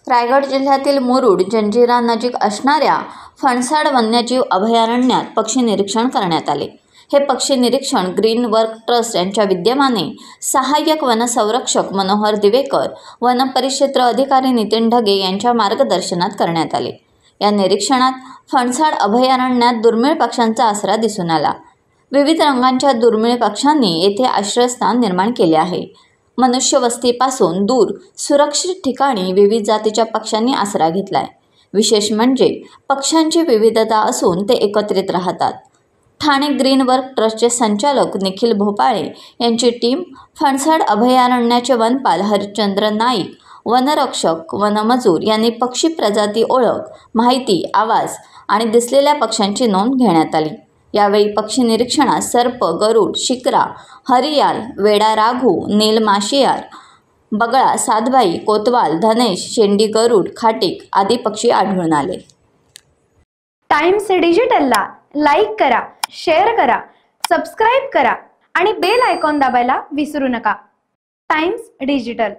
रायगड जिल्ह्यातील मुरुड जंजिरा नजीक असणाऱ्या फणसाड वन्यजीव अभयारण्यात पक्षी निरीक्षण करण्यात आले। हे पक्षी निरीक्षण ग्रीन वर्क ट्रस्ट यांच्या विद्यमाने सहाय्यक वनसंरक्षक मनोहर दिवेकर, वन परिक्षेत्र अधिकारी नितीन ढगे यांच्या मार्गदर्शनात करण्यात आले। या निरीक्षणात फणसाड अभयारण्यात दुर्मिळ पक्ष्यांचा आसरा दिसून आला। विविध रंगांच्या दुर्मिळ पक्ष्यांनी येथे आश्रयस्थान निर्माण केले आहे। मनुष्यवस्तीपासून दूर सुरक्षित ठिकाणी विविध जातीच्या पक्ष्यांनी आसरा घेतलाय। विशेष म्हणजे पक्ष्यांची विविधता असून ते एकत्रित राहतात। ठाणे ग्रीन वर्क ट्रस्टचे संचालक निखिल भोपाळे यांची टीम, फणसाड अभयारण्याचे वनपाल हरिश्चंद्र नाईक, वनरक्षक, वनमजूर यांनी पक्षी प्रजाती ओळख, माहिती, आवाज आणि दिसलेल्या पक्ष्यांची नोंद घेण्यात आली। यावेळी पक्षी निरीक्षणात सर्प, गरुड, शिक्रा, हरियाल, वेडा राघू, नील माशियार, बगळा, सातभाई, कोतवाल, धनेश, शेंडी गरुड, खाटीक आदी पक्षी आढळून आले। टाइम्स डिजिटलला लाईक करा, शेअर करा, सबस्क्राईब करा आणि बेल आयकॉन दाबायला विसरू नका। Times digital.